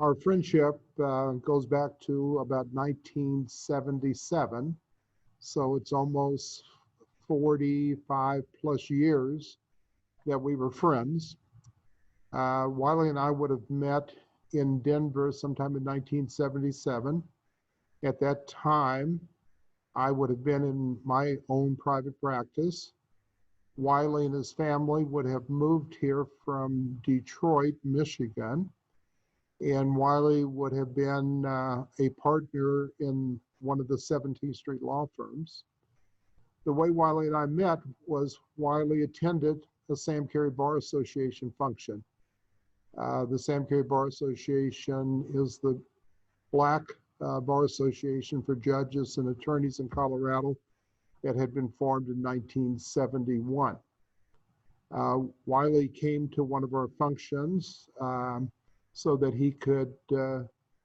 Our friendship goes back to about 1977, so it's almost 45 plus years that we were friends. Wiley and I would have met in Denver sometime in 1977. At that time, I would have been in my own private practice. Wiley and his family would have moved here from Detroit, Michigan, and Wiley would have been a partner in one of the 17th Street law firms. The way Wiley and I met was Wiley attended the Sam Carey Bar Association function. The Sam Carey Bar Association is the Black Bar Association for judges and attorneys in Colorado that had been formed in 1971. Wiley came to one of our functions so that he could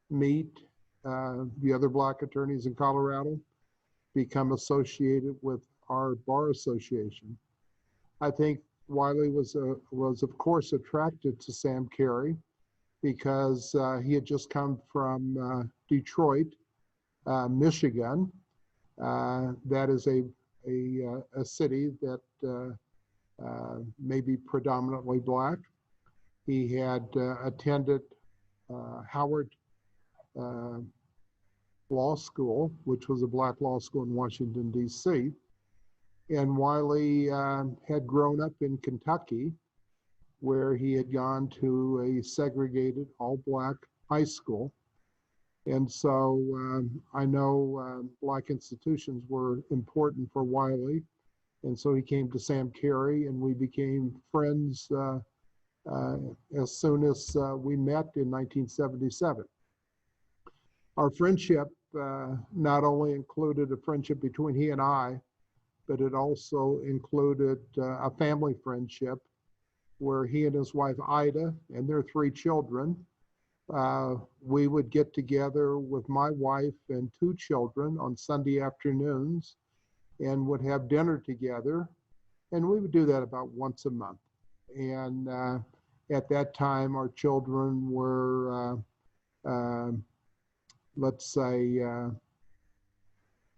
meet the other Black attorneys in Colorado, become associated with our bar association. I think Wiley was of course attracted to Sam Carey because he had just come from Detroit, Michigan. That is a city that may be predominantly Black. He had attended Howard Law School, which was a Black law school in Washington, D.C. And Wiley had grown up in Kentucky, where he had gone to a segregated all-Black high school. And so I know Black institutions were important for Wiley. And so he came to Sam Carey, and we became friends as soon as we met in 1977. Our friendship not only included a friendship between he and I, but it also included a family friendship where he and his wife Ida and their 3 children, we would get together with my wife and 2 children on Sunday afternoons and would have dinner together. And we would do that about once a month. And at that time, our children were, let's say,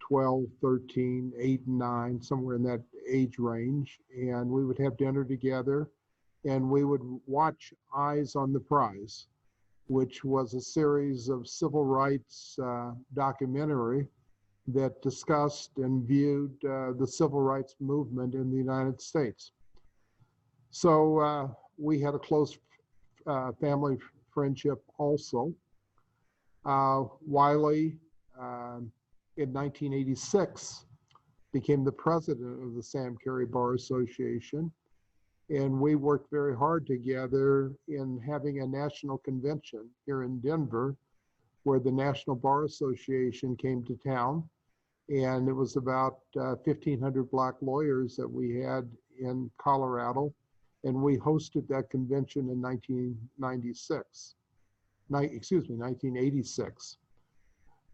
12, 13, 8, and 9, somewhere in that age range. And we would have dinner together, and we would watch Eyes on the Prize, which was a series of civil rights documentary that discussed and viewed the civil rights movement in the United States. So we had a close family friendship also. Wiley, in 1986, became the president of the Sam Carey Bar Association. And we worked very hard together in having a national convention here in Denver, where the National Bar Association came to town. And it was about 1,500 Black lawyers that we had in Colorado. And we hosted that convention in 1986.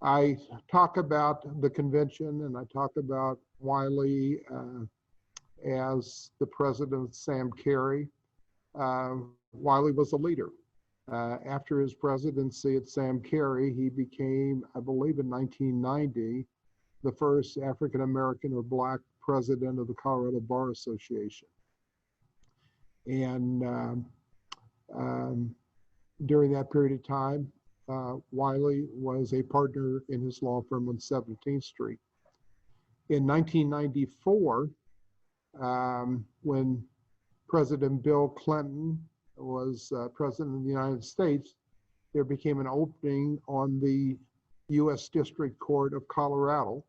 I talk about the convention and I talk about Wiley as the president of Sam Carey. Wiley was a leader. After his presidency at Sam Carey, he became, I believe in 1990, the first African-American or Black president of the Colorado Bar Association. And during that period of time, Wiley was a partner in his law firm on 17th Street. In 1994, when President Bill Clinton was president of the United States, there became an opening on the U.S. District Court of Colorado.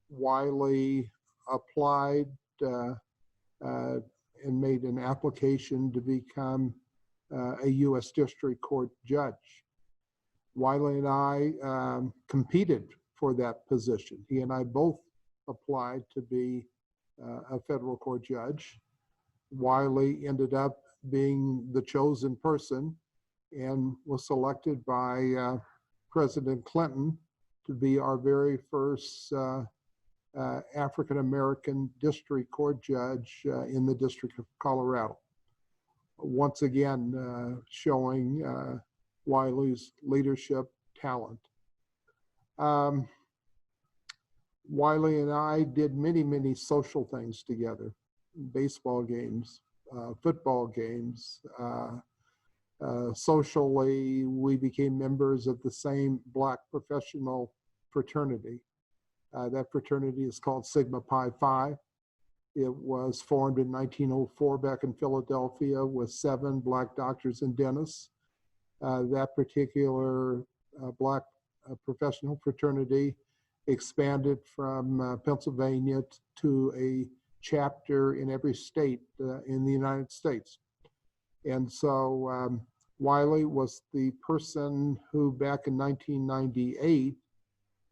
Wiley applied and made an application to become a U.S. District Court judge. Wiley and I competed for that position. He and I both applied to be a federal court judge. Wiley ended up being the chosen person and was selected by President Clinton to be our very first African-American district court judge in the District of Colorado. Once again, showing Wiley's leadership talent. Wiley and I did many, many social things together, baseball games, football games. Socially, we became members of the same Black professional fraternity. That fraternity is called Sigma Pi Phi. It was formed in 1904 back in Philadelphia with 7 Black doctors and dentists. That particular Black professional fraternity expanded from Pennsylvania to a chapter in every state in the United States. And so Wiley was the person who back in 1998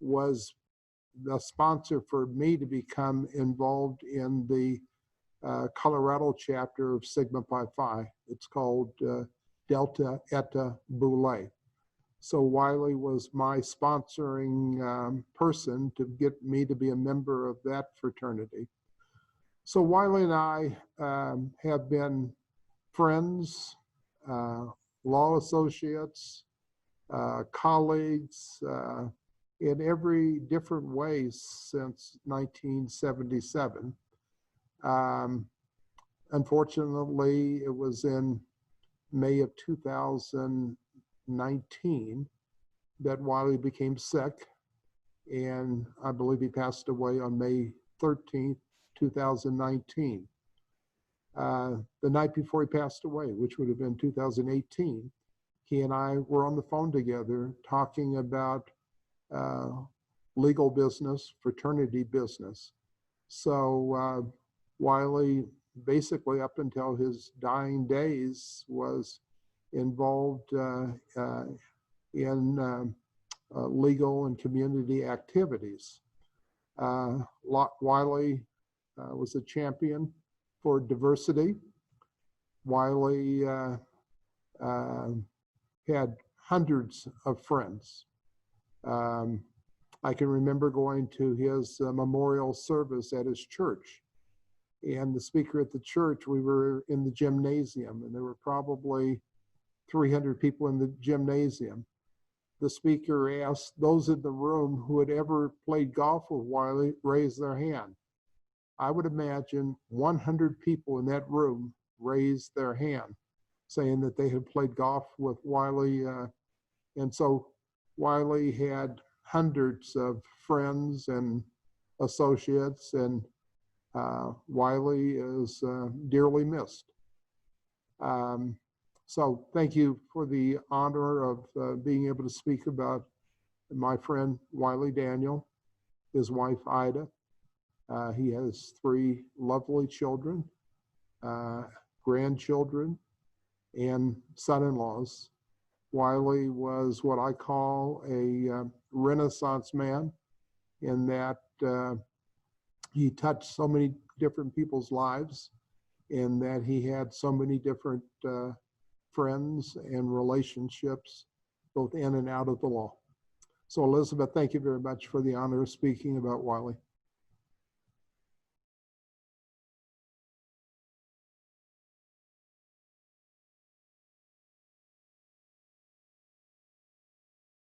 was the sponsor for me to become involved in the Colorado chapter of Sigma Pi Phi. It's called Delta Eta Boule. So Wiley was my sponsoring person to get me to be a member of that fraternity. So Wiley and I have been friends, law associates, colleagues, in every different way since 1977. Unfortunately, it was in May of 2019 that Wiley became sick, and I believe he passed away on May 13th, 2019. The night before he passed away, which would have been 2018, he and I were on the phone together talking about legal business, fraternity business. So Wiley, basically up until his dying days, was involved in legal and community activities. Wiley was a champion for diversity. Wiley had hundreds of friends. I can remember going to his memorial service at his church, and the speaker at the church, we were in the gymnasium, and there were probably 300 people in the gymnasium. The speaker asked those in the room who had ever played golf with Wiley raise their hand. I would imagine 100 people in that room raised their hand, saying that they had played golf with Wiley. And so Wiley had hundreds of friends and associates, and Wiley is dearly missed. So thank you for the honor of being able to speak about my friend Wiley Daniel, his wife Ida. He has 3 lovely children, grandchildren, and son-in-laws. Wiley was what I call a Renaissance man, in that he touched so many different people's lives, in that he had so many different friends and relationships, both in and out of the law. So Elizabeth, thank you very much for the honor of speaking about Wiley.